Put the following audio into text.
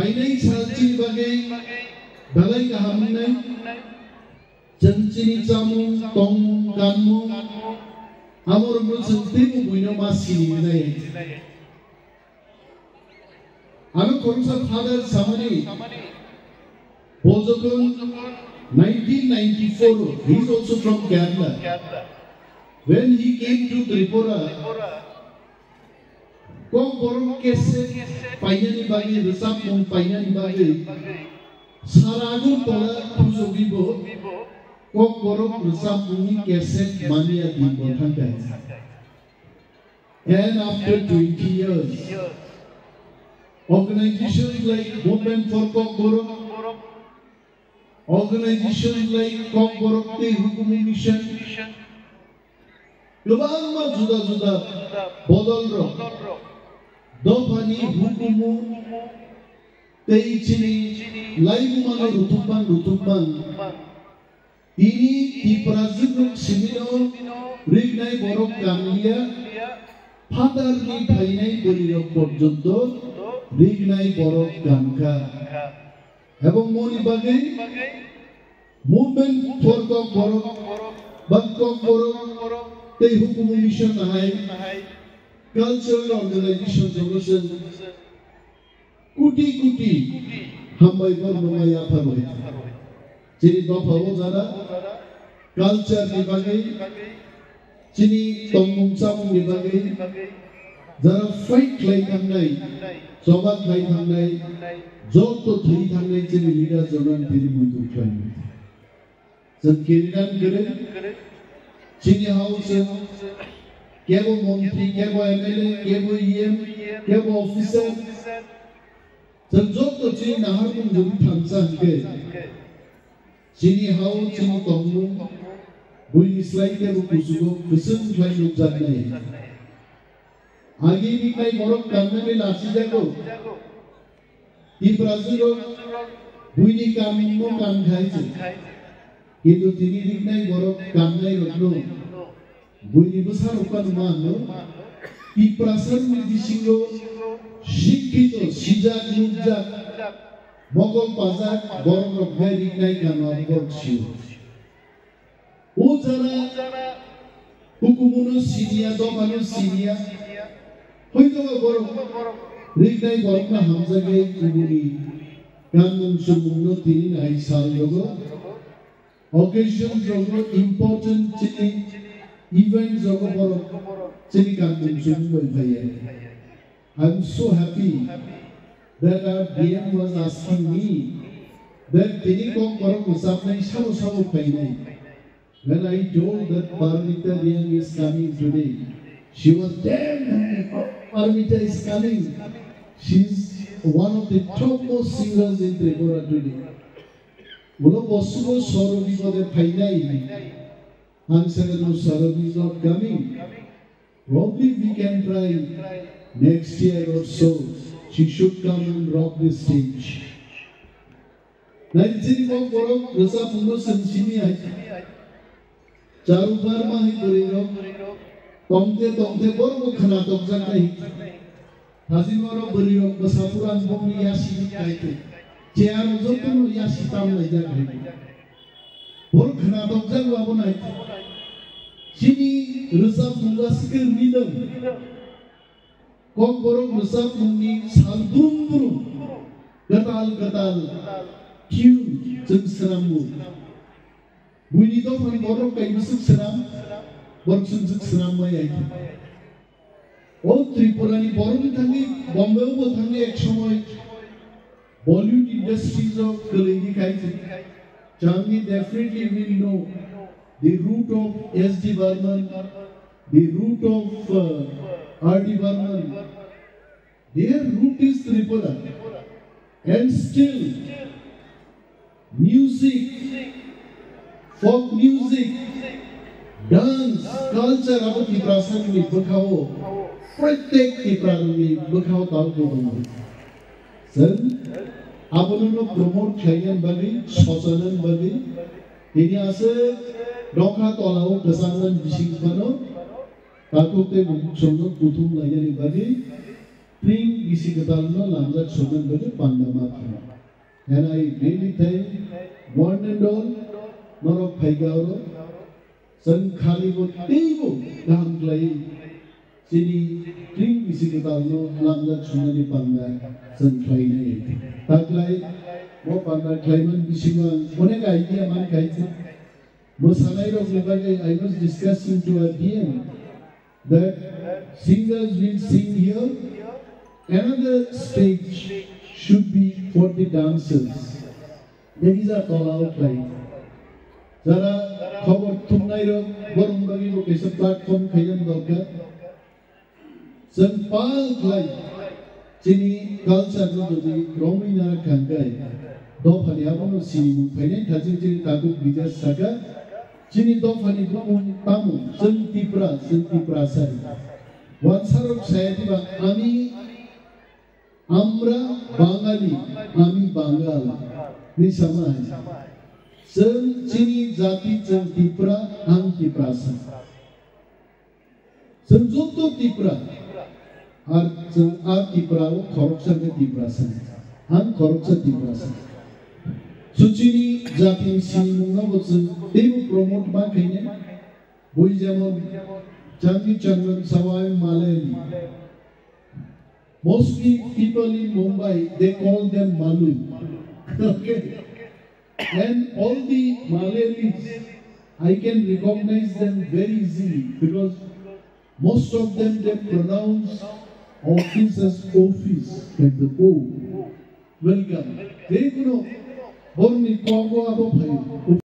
फाइनाइ सालची बागै दालाय गाहामनै जंचिनि जामु तंमु गानमु आमर मुसुंति बुइनो मासिनि जाय आरो कोरसा फादर सामनि Bozokun 1994 he is also from Kerala when he came to Tripura kok borong kese painani bagi resap mong painani bagi saragun tola pujogibo kok borong resap mongi kese mania di bothangkai and after 20 years organizations like Movement for Kok Borok organizations like Kok Borok Te Hukumi Mission गोबां जुदा-जुदा बदल रो दफानि हुकुमु तेइचिनि लाइमुमानो रुतुमबां ini diperazuk simino rignai borok gamlia fadarni phainai bolirok porjonto rignai borok gamka এবং মনি বাগে movement for cock বরক বাকক বরক তেই হুকুম mission high cultural organisation জগসন crore crore হামবাই বর্ণমাই আফারই যিনি দফাও যারা culture বিভাগে যিনি তংমুং চামুং বিভাগে যারা ফাইট লাইখাंनाय জবাব লাইखांनाय যত থই থাকলে যে লিডার জনান তিনি মইদু খান जों केरिनान करे चिनि हाउस केबो मन्त्री केबो एमएलए केबो ईएम केबो ऑफिसर जों जत चिनि नाहारमुं जों थांसा हके चिनि हाउस चिनि तंगमुं बुइनिस्लाय केबो कुसुगो गोसों फ्लाय नुजानाय आगे निकाय बरक गाननानै लासि जागौ Ibrazuro buini kaminmo kan khaise কিন্তু তিনি রিগনাই বরক কামনাই রত্ন বুইনি বসার উপান মানো পিপ্রাসন মিদিসিঙ্গ শিক্ষিত সিজাক নুজাক মগল বাজার বরং রক্ষায় রিগনাই কানোয়ার বরকসিও ও যারা হুকুমুনো সিনিয়া দমানো সিনিয়া হয়তো বরং Rignai borokna hamzage kubuni kanun sumungno tini nai sal logo occasion logo important chini event logo borok chini kanun sumungno bhaiya I'm so happy that our DM was asking me that tini kok borok usap nai sabo painai when I told that Paramita Riang is coming today she was damn Paramita is coming. She's one of the topmost singers in Tripura today. Uno possible Sorobi for the Painai. Answer no Sorobi is not coming. Probably we can try next year or so. She should come and rock the stage. Naijini Kok Borok Rasa Puno Sansini Hai. Charu Barma Hai Kuriro. Tongte Borok Khana Tokjan Hai. Hasimoro beriok besapuran bumi yasi kaite, ciar jotun yasi tam leja kaite. Bor khana dokjang wabun aite. Sini resap munga sikir midam. Kok borok resap mungi salbrum brum. Gatal tune jeng seramu. Bunyi dofan borok kai musuk seram, borok sunjuk seram mai aite. ও ত্রিপুরানি বরং থাকি বম্বেও থাকি এক সময় Bollywood industries of কলিনি খাইছে জানি definitely will know the root of S.D. Burman, the root of R.D. Burman, their root is Tripura and still music, folk music, dance, culture about the Prasangli Bukhao प्रत्येक टिप्रानी बखाव ताल बोलूँ सर आप उन्होंने promote खायन बगी शौचालन बगी ini ase dokha tolao kesangan bising pano takut te buksono putum lagi bagi Tring Bisikatalno Lamzak Sudan Baju Pandamathana. And I really thank one and all, Norok Paigauro, San Khalibo Tivo, Gamplay, Sini, Tring Bisikatalno Lamzak Sunani Panda, San Klaine. Taklai, Mo Panda Klaiman Bishiman, Onega idea man kaitse. Mosanai of Lebagai, I was discussing to a DM that singers will sing here. Another stage should be for the dancers. There is a call out like Zara Howard Tunairo, Borumbagi location platform Kayan Doka. Some park like Chini culture to the Romina Kangai. Dofani Abano Sini, Penen Tazi Taku Bija Saga. Chini Dofani Tamu, Santipra Sari. One Sarok Sayatiba Ami. Amra Bangali, Ami Bangal, Nisama. Sen Chini Zati Chen Tipra, Ang Tiprasa. Sen Zoto Tipra, Ar Tipra, Koroksa Tiprasa, Ang Koroksa Tiprasa. Suchini Zati Sinunga was they will promote Bakine, Buizamon, Changi Changan, Sawai Malay. Mostly people in Mumbai, they call them Malu. Okay. And all the Malayalis, I can recognize them very easily because most of them, they pronounce office as office, like the O. Welcome. They know, born in Congo,